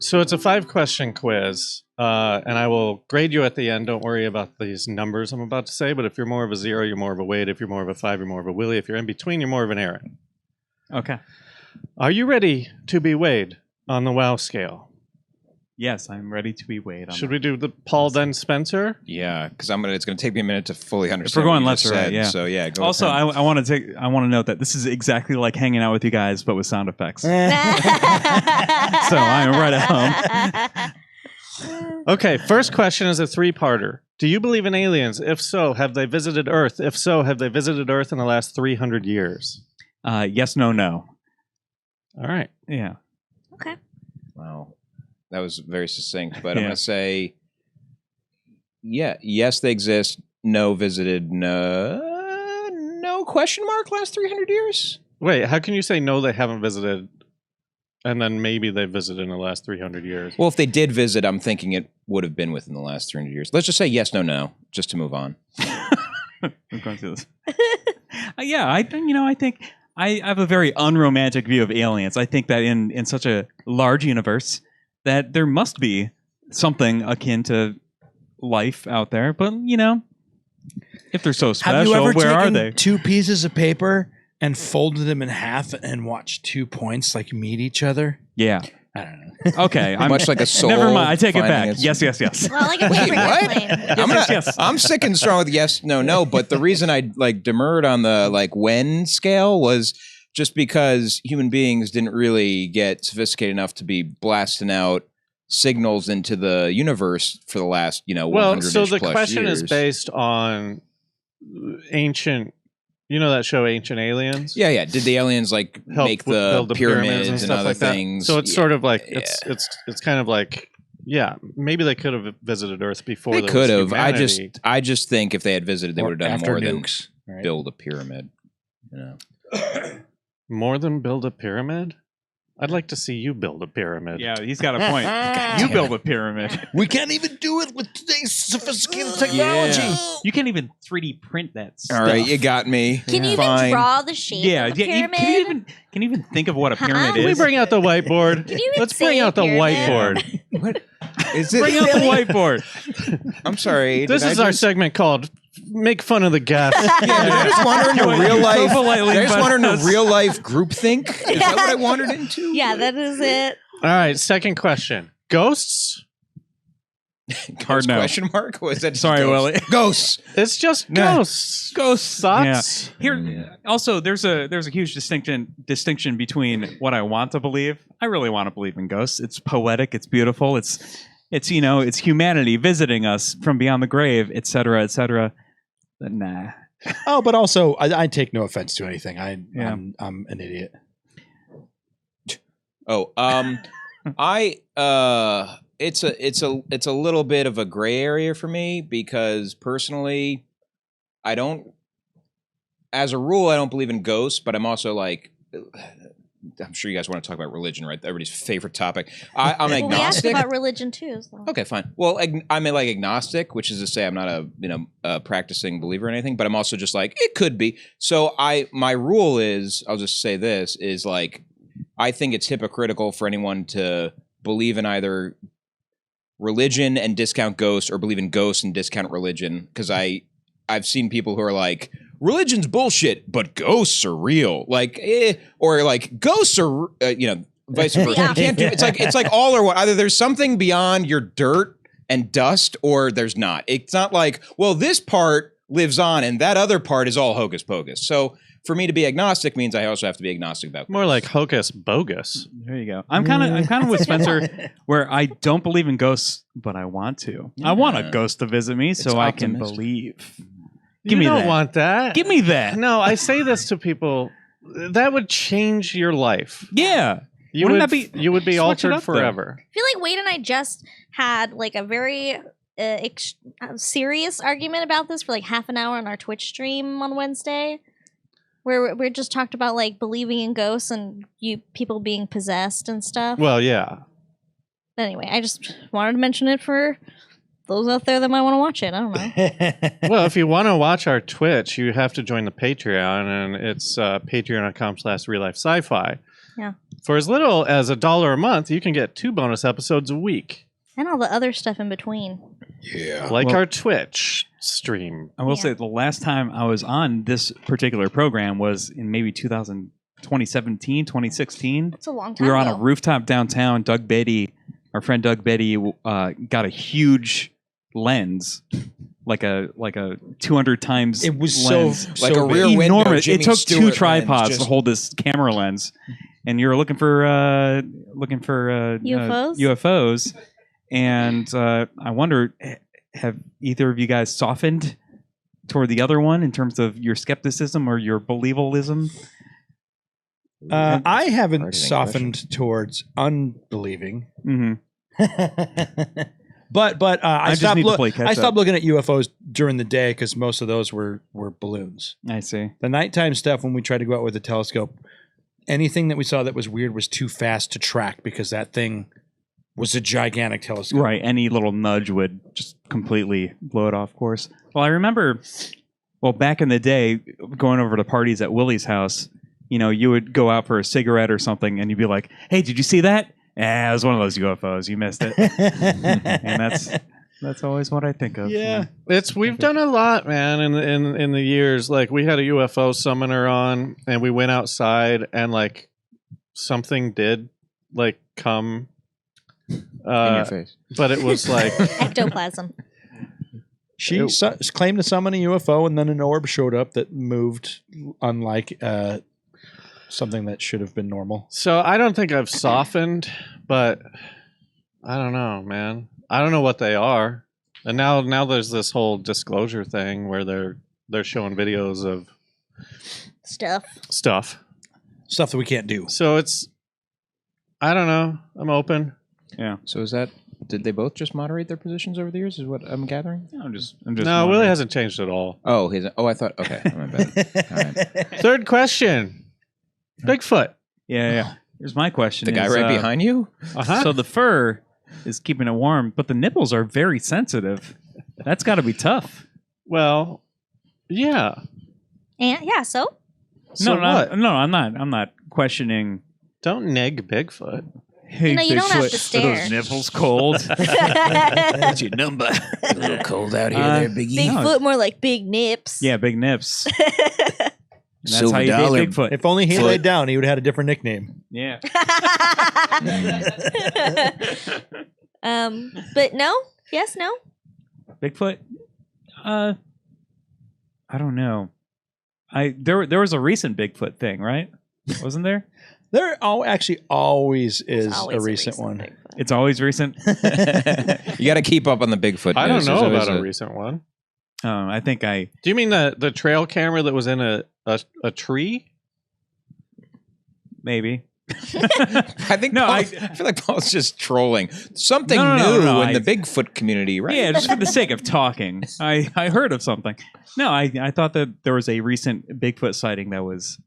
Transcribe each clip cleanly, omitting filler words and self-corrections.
So it's a 5-question quiz, and I will grade you at the end. Don't worry about these numbers I'm about to say, but if you're more of a 0, you're more of a Wade. If you're more of a 5, you're more of a Willy. If you're in between, you're more of an Aaron. Okay. Are you ready to be Wade on the WoW scale? Yes, I'm ready to be Wade. Should we do the Paul then Spencer? Yeah, because it's going to take me a minute to fully understand. If we're going what you left just or right, said, yeah. So yeah. Go Also, with I want to note that this is exactly like hanging out with you guys, but with sound effects. So I am right at home. Okay, first question is a 3-parter. Do you believe in aliens? If so, have they visited Earth? If so, have they visited Earth in the last 300 years? Yes, no, no. All right. Yeah. Okay. Wow, that was very succinct. But I'm Yeah. going to say, yes, they exist. No, visited. No question mark. Last 300 years. Wait, how can you say no, they haven't visited, and then maybe they visited in the last 300 years? Well, if they did visit, I'm thinking it would have been within the last 300 years. Let's just say yes, no, no, just to move on. We're going through this. Yeah, I think I have a very unromantic view of aliens. I think that in such a large universe that there must be something akin to life out there. But, if they're so special, Have you ever where are taken they? 2 pieces of paper and folded them in half and watched 2 points like meet each other? Yeah. I don't know. Okay. Much like a soul. Never mind. I take it finding back. its- Yes, yes, yes. Well, like a paper what? airplane. Yes. I'm sick and strong with yes, no, no. But the reason I demurred on the when scale was just because human beings didn't really get sophisticated enough to be blasting out signals into the universe for the last 100 Well, so the plus question years. is based on ancient, that show Ancient Aliens? Yeah. Did the aliens Help make the build the pyramids and stuff other like that. things? So it's sort of like Yeah. it's kind of like, yeah, maybe they could have visited Earth before They there could was have. humanity. I just think if they had visited, they would have done After more than nukes, right? build a pyramid. More than build a pyramid? I'd like to see you build a pyramid. Yeah, he's got a point. You build a pyramid. We can't even do it with today's sophisticated technology. Yeah. You can't even 3D print that stuff. All right, you got me. Can you even Fine. draw the shape Yeah, of the yeah. pyramid? Can you even think of what a pyramid Can we is? bring out the whiteboard? Can you even Let's bring say out the pyramid? whiteboard. What is Bring it? out the whiteboard. I'm sorry. This did is I our just- segment called "Make Fun of the Guest." Yeah, did I just wander into You real so life. politely Did I just wander into invited us. real life groupthink? Is that what I wandered into? Yeah, that is it. All right, second question: ghosts? Hard no. Question mark? Was that just Sorry, ghosts? Willie. Ghosts. It's just Nah. ghosts. Ghosts. Thoughts? Here, also, there's a huge distinction between what I want to believe. I really want to believe in ghosts. It's poetic. It's beautiful. It's it's humanity visiting us from beyond the grave, etc., etc. But nah. Oh, but also, I take no offense to anything. Yeah. I'm an idiot. Oh, it's a little bit of a gray area for me because personally, I don't. As a rule, I don't believe in ghosts, but I'm also like. I'm sure you guys want to talk about religion, right? Everybody's favorite topic. I'm Well, we asked agnostic. about religion too. So. Okay, fine. Well, I'm agnostic, which is to say I'm not a practicing believer in anything, but I'm also just like it could be. So my rule is, I'll just say this is like I think it's hypocritical for anyone to believe in either religion and discount ghosts or believe in ghosts and discount religion because I've seen people who are like religion's bullshit, but ghosts are real. Or like ghosts are, vice versa. Yeah. You can't do, it's like all or one. Either there's something beyond your dirt and dust, or there's not. It's not like, well, this part lives on and that other part is all hocus pocus. So for me to be agnostic means I also have to be agnostic about More ghosts. like hocus bogus. There you go. I'm kind of with Spencer, where I don't believe in ghosts, but I want to. I want a ghost to visit me so I can optimistic. believe. You me don't that. want that. Give me that. No, I say this to people. That would change your life. Yeah. You Wouldn't would that be- You would be switch it altered up, though. forever. I feel like Wade and I just had like a very serious argument about this for like half an hour on our Twitch stream on Wednesday, where we just talked about like believing in ghosts and people being possessed and stuff. Well, yeah. Anyway, I just wanted to mention it for those out there that might want to watch it. I don't know. Well, if you want to watch our Twitch, you have to join the Patreon, and it's patreon.com/reallifesci-fi. Yeah. For as little as $1 a month, you can get 2 bonus episodes a week, And all the other stuff in between. Yeah. like Well- our Twitch stream. I will Yeah. say the last time I was on this particular program was in maybe 2017, 2016. It's a long time We were on ago. a rooftop downtown. Our friend Doug Betty, got a huge lens, like a 200 times. It was lens. Like a big. rear window Enormous. Jimmy It took Stewart two lens, tripods to just- hold this camera lens, and you're looking for UFOs? UFOs, and I wonder, have either of you guys softened toward the other one in terms of your skepticism or your believalism? I haven't Hard to think softened towards unbelieving. Mm-hmm. But I just stopped need to play catch I stopped up. looking at UFOs during the day because most of those were balloons. I see. The nighttime stuff, when we tried to go out with a telescope, anything that we saw that was weird was too fast to track because that thing was a gigantic telescope. Right. Any little nudge would just completely blow it off course. Well, I remember, back in the day, going over to parties at Willy's house, you would go out for a cigarette or something and you'd be like, hey, did you see that? It was one of those UFOs. You missed it. And that's always what I think of. Yeah. We've done a lot, man, in the years. Like, we had a UFO summoner on, and we went outside, and like something did like come, in your face. but it was like Ectoplasm. She claimed to summon a UFO, and then an orb showed up that moved, unlike something that should have been normal. So I don't think I've softened, but I don't know, man. I don't know what they are. And now there's this whole disclosure thing where they're showing videos of Stuff. stuff. Stuff that we can't do. So I don't know. I'm open. Yeah. So did they both just moderate their positions over the years? Is what I'm gathering? I'm just No, wondering. Willie hasn't changed at all. I thought. Okay, my bad. All right. Third question. Bigfoot. Yeah. Here's my question. The guy is, right behind you. Uh-huh. So the fur is keeping it warm, but the nipples are very sensitive. That's got to be tough. Well, yeah. And yeah, so So what? I'm not questioning. Don't neg Bigfoot. Hey, You don't have to Bigfoot, stare. Are those nipples cold? What's your number? A little cold out here, Uh, there, Biggie. Bigfoot more like big nips. Yeah, big nips. And that's Silver how you dollar. date Bigfoot. If only he Foot. laid down, he would have had a different nickname. Yeah. But no. Yes, no. Bigfoot. I don't know. There was a recent Bigfoot thing, right? Wasn't there? There actually always is There's always a recent one. Bigfoot. It's always recent. You got to keep up on the Bigfoot. I don't news. know There's always about a recent one. I think I. Do you mean the trail camera that was in a tree? Maybe. I think No, Paul, I- I feel like Paul's just trolling something No, new in I- the Bigfoot community, right? Yeah, just for the sake of talking. I heard of something. No, I thought that there was a recent Bigfoot sighting that was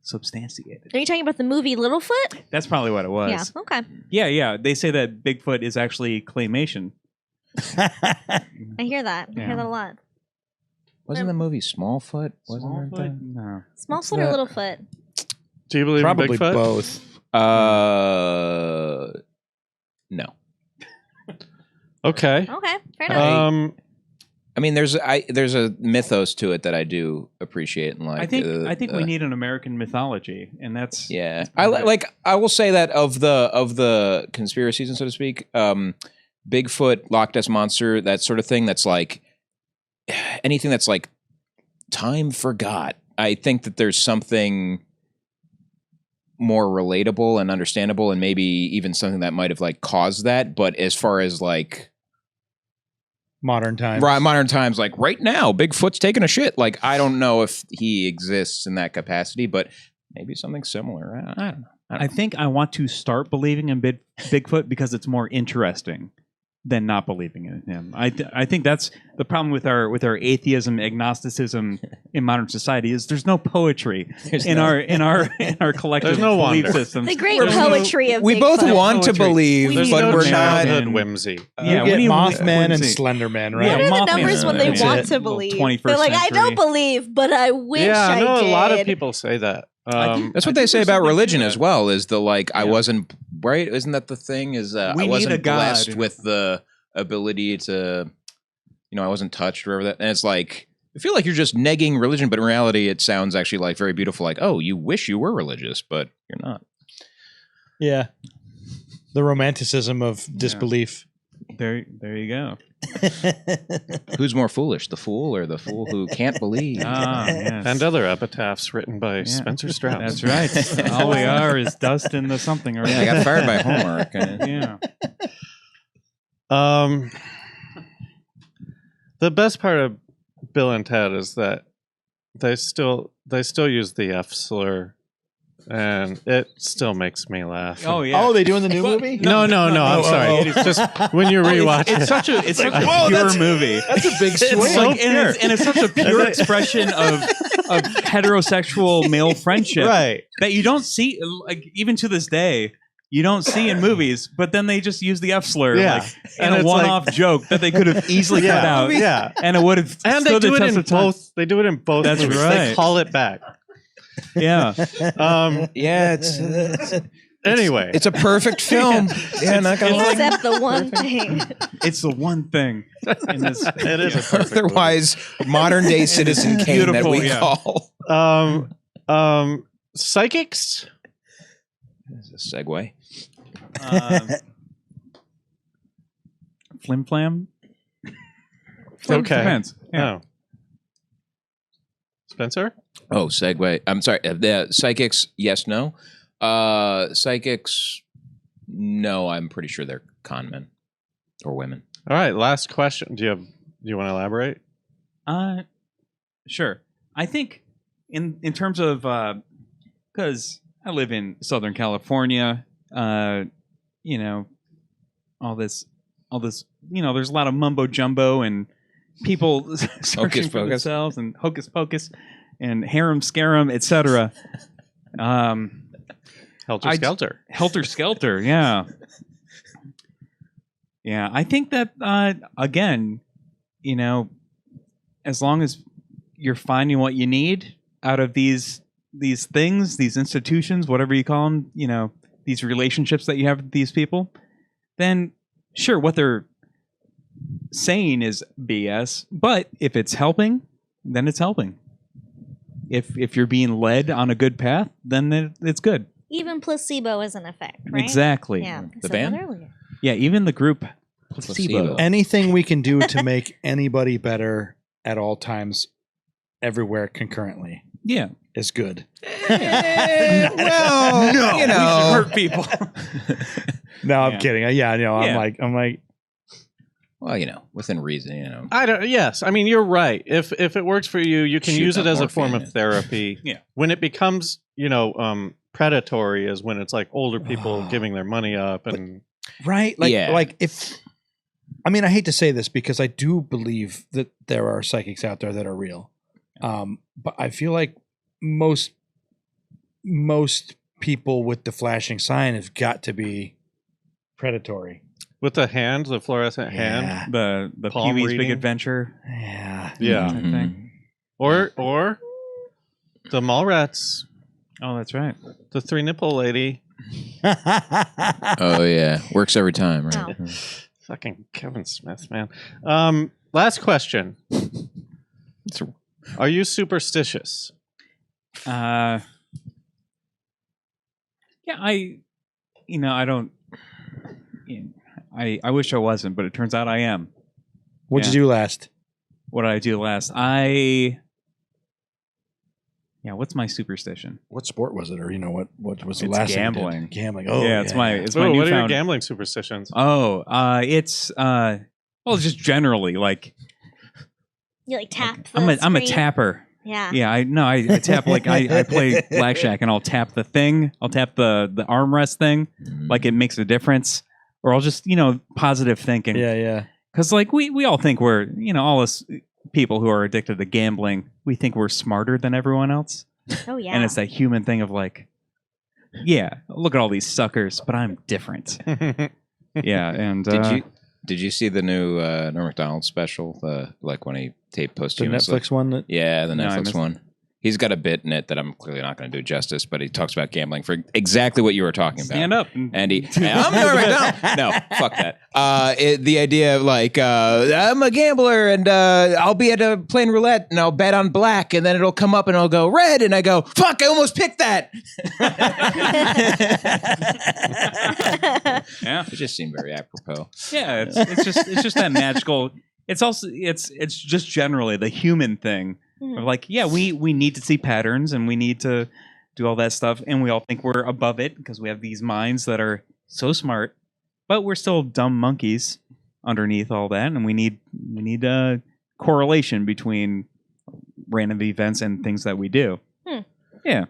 substantiated. Are you talking about the movie Littlefoot? That's probably what it was. Yeah. Okay. Yeah. They say that Bigfoot is actually claymation. I hear that. I Yeah. hear that a lot. Wasn't the movie Smallfoot? Wasn't there? Smallfoot? No. Smallfoot or Littlefoot? Do you believe Probably in Bigfoot? both. No. Okay. Okay. Fair enough. I mean, there's a mythos to it that I do appreciate and like. I think we need an American mythology, and that's Yeah, I will say that of the conspiracy season, so to speak, Bigfoot, Loch Ness monster, that sort of thing. That's like anything that's like time forgot. I think that there's something more relatable and understandable, and maybe even something that might have like caused that. But as far as like Modern times. modern times, like right now, Bigfoot's taking a shit. Like I don't know if he exists in that capacity, but maybe something similar. I don't know. I think I want to start believing in Bigfoot because it's more interesting than not believing in him. I think that's the problem with our atheism, agnosticism in modern society is there's no poetry in our collective There's no belief wonder. systems. The great There's no- poetry of We both Bigfoot. want to poetry. believe, There's but no we're not. childhood whimsy. You get when Mothman and whimsy. Slenderman, Yeah, right? What are the Mothman numbers is- when they that's want it. to believe? 21st They're like, I century. don't believe, but I wish Yeah, I I know did. a lot of people say that. That's what I they think say there's about something religion to as that. well. Is the like I Yeah. wasn't right? Isn't that the thing? Is We I need wasn't a God. blessed with the ability to, I wasn't touched or whatever that. And it's like I feel like you're just negging religion, but in reality, it sounds actually like very beautiful. Like, oh, you wish you were religious, but you're not. Yeah. The romanticism of disbelief. There you go. Who's more foolish, the fool or the fool who can't believe? Ah, yes. And other epitaphs written by Spencer Strauss. That's right. All we are is dust in the something. Or Yeah, I got fired by homework. Yeah. The best part of Bill and Ted is that they still use the F slur, and it still makes me laugh. Oh yeah. Oh, they doing the new movie? No, I'm sorry. oh. It's just when you rewatch It's it. such a whoa, pure that's- movie. That's a big swing. It's so Like, and it's such a pure expression of heterosexual male friendship right. that you don't see, like even to this day, you don't see in movies. But then they just use the F slur, Yeah. like And in a it's like- one-off joke that they could have easily cut out, Yeah. and it would have And they stood do the it test in of time. both. They do it in both. That's movies. right. They call it back. Yeah, Yeah, Anyway, it's a perfect film. Yeah, not gonna lie. Except the one thing. it's the one thing in this. it is a perfect movie. Otherwise, modern day Citizen Kane that Beautiful, we yeah. call. Psychics. There's a segue. Flim flam. Okay. Depends. Yeah. Oh. Spencer. Oh, segue. I'm sorry. The psychics, yes, no. Psychics, no. I'm pretty sure they're con men or women. All right. Last question. Do you want to elaborate? Sure. I think in terms of because I live in Southern California, all this, there's a lot of mumbo jumbo and people searching Hocus for pocus. themselves and hocus pocus and harem scarum, etc. Helter I- Skelter. Helter skelter, yeah. Yeah, I think that again, as long as you're finding what you need out of these things, these institutions, whatever you call them, these relationships that you have with these people, then sure, what they're saying is BS. But if it's helping, then it's helping. If you're being led on a good path, then it's good. Even placebo is an effect, right? Exactly. Yeah. I The said band? that earlier. Yeah, even the group Placebo. Anything we can do to make anybody better at all times, everywhere concurrently, Yeah. is good. Well, No, you We know. should hurt people. No, I'm Yeah. kidding. Yeah, no, Yeah. I'm like, Well, within reason, I don't. Yes, I mean you're right. If it works for you, you can Shoot use it up as a form morphine, of therapy. Yeah. When it becomes, predatory, is when it's like older people giving their money up and right? Like, Yeah. like if, I mean, I hate to say this because I do believe that there are psychics out there that are real. But I feel like most people with the flashing sign have got to be predatory. with the fluorescent hand, The Palm Pee-wee's Big reading. Adventure. Yeah. yeah, type thing. or the Mallrats, Oh, that's right. the three nipple lady, Oh yeah, works every time, right? Wow. fucking Kevin Smith, man. Last question: Are you superstitious? Yeah, I don't. I wish I wasn't, but it turns out I am. What'd you do last? What did I do last? What's my superstition? What sport was it, or what was the It's last gambling. thing you did? Gambling. Oh, yeah, it's my Ooh, what newfound. are your gambling superstitions? Oh, it's just generally like You like tap. The I'm a screen. tapper. Yeah. Yeah, I tap like I play blackjack and I'll tap the thing. I'll tap the armrest thing, like it makes a difference. or I'll just positive thinking. Yeah. Because like we all think we're all us people who are addicted to gambling, we think we're smarter than everyone else. Oh yeah. And it's that human thing of like, yeah, look at all these suckers, but I'm different. Yeah, and did you see the new Norm Macdonald special? Like when he taped The posthumously? Netflix one. Yeah, the No, I Netflix missed one. He's got a bit in it that I'm clearly not going to do justice, but he talks about gambling for exactly what you were talking about. stand up. And I'm Norm Macdonald. No, fuck that. The idea of like, I'm a gambler and I'll be at a playing roulette and I'll bet on black and then it'll come up and I'll go red and I go, fuck, I almost picked that. Yeah. It just seemed very apropos. Yeah, it's just that magical. It's also it's just generally the human thing of like, yeah, we need to see patterns and we need to do all that stuff, and we all think we're above it because we have these minds that are so smart, but we're still dumb monkeys underneath all that, and we need a correlation between random events and things that we do. Yeah,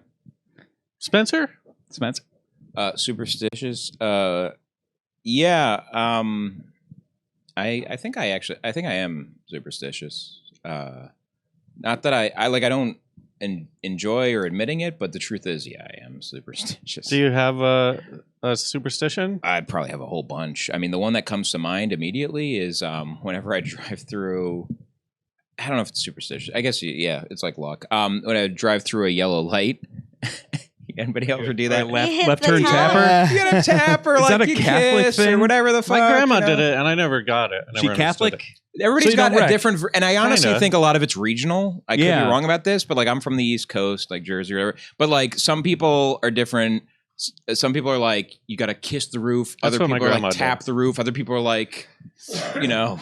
Spencer? Superstitious. Yeah. I think I am superstitious. Not that I don't enjoy or admitting it, but the truth is, yeah, I am superstitious. Do you have a superstition? I'd probably have a whole bunch. I mean, the one that comes to mind immediately is whenever I drive through. I don't know if it's superstitious. I guess yeah, it's like luck. When I drive through a yellow light. Anybody ever do that? Left turn tapper. You gotta tap or Is like that a you Catholic kiss thing? or whatever the fuck. My grandma did it, and I never got it. I never She understood Catholic? it. Everybody's So got you don't a wreck. different, and I honestly Kinda. think a lot of it's regional. I could be Yeah. wrong about this, but like I'm from the East Coast, like Jersey or whatever. But like some people are different. Some people are like, you got to kiss the roof. That's Other what my people are like, grandma tap did. the roof. Other people are like,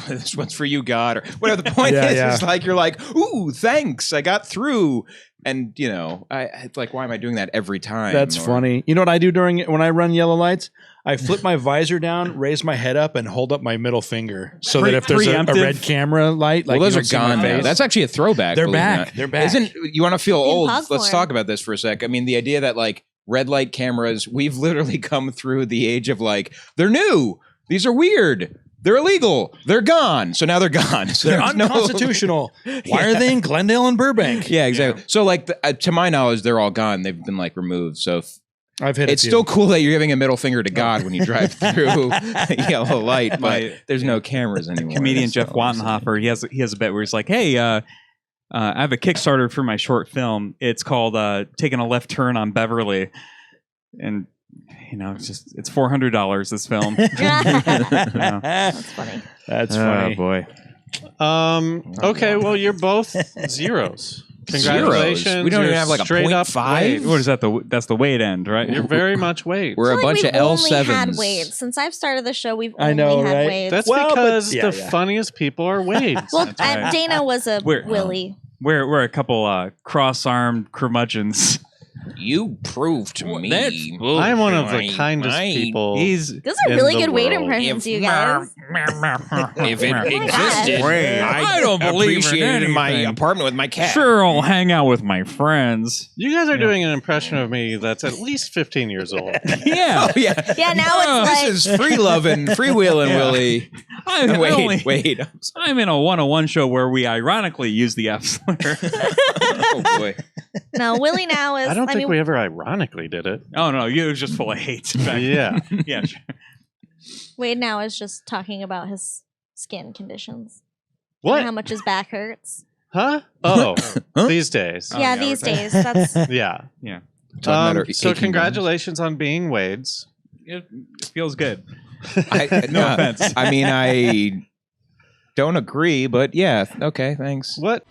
this one's for you, God, or whatever. The point Yeah, is, yeah. is like you're like, ooh, thanks, I got through. And it's like, why am I doing that every time? That's funny. You know what I do when I run yellow lights? I flip my visor down, raise my head up, and hold up my middle finger so that if there's a Preemptive. red camera light, like Well, those you are don't see my gone now. face. That's actually a throwback. They're believe it or back. not. They're back. Isn't you want to feel old? pug Let's form. talk about this for a sec. I mean, the idea that like red light cameras, we've literally come through the age of like they're new. These are weird. They're illegal. They're gone. So now they're gone. So They're there's no- unconstitutional. Why are they in Glendale and Burbank? Yeah, exactly. So like, to my knowledge, they're all gone. They've been like removed. So I've hit it's a few. still cool that you're giving a middle finger to God when you drive through a yellow light, but there's no cameras anymore. Comedian That's Jeff all I'm saying. Wattenhofer, he has a bit where he's like, hey, I have a Kickstarter for my short film. It's called Taking a Left Turn on Beverly. And, it's $400, this film. That's funny. That's funny. Oh, boy. Okay, well, you're both zeros. Congratulations. Zeros? We don't You're even have like a straight up 0.5? Wade. What is that? That's the weight end, right? You're very much Wade. We're I a feel like bunch of we've only L7s. had Wades. Since I've started the show, we've I only know, had right? Wades. That's Well, but- because yeah, the yeah. funniest people are Wades. well, That's right. Dana was a We're- Willy. We're a couple cross-armed curmudgeons. You proved to me. I'm one of the kindest people. He's Those are in really the good Wade world. impressions, you guys. If it God. existed, I don't believe in appreciated my anything. apartment with my cat. sure I'll hang out with my friends. You guys are doing an impression of me that's at least 15 years old. Yeah. Oh yeah. Yeah, now it's like This is free loving, freewheeling, Yeah. Willie. Wait. I'm in a 101 show where we ironically use the F slur. Oh boy. no Willie now is. I don't think mean, we ever ironically did it. Oh no, you was just full of hate. Yeah. Yeah. Sure. Wade now is just talking about his skin conditions. What? How much his back hurts. Huh? Oh, Huh? these days. Oh, yeah, yeah, these we're- days. That's Yeah. Yeah. Talking about our So aching congratulations on being Wades. It feels good. No offense. I mean, I don't agree, but yeah. Okay, thanks. What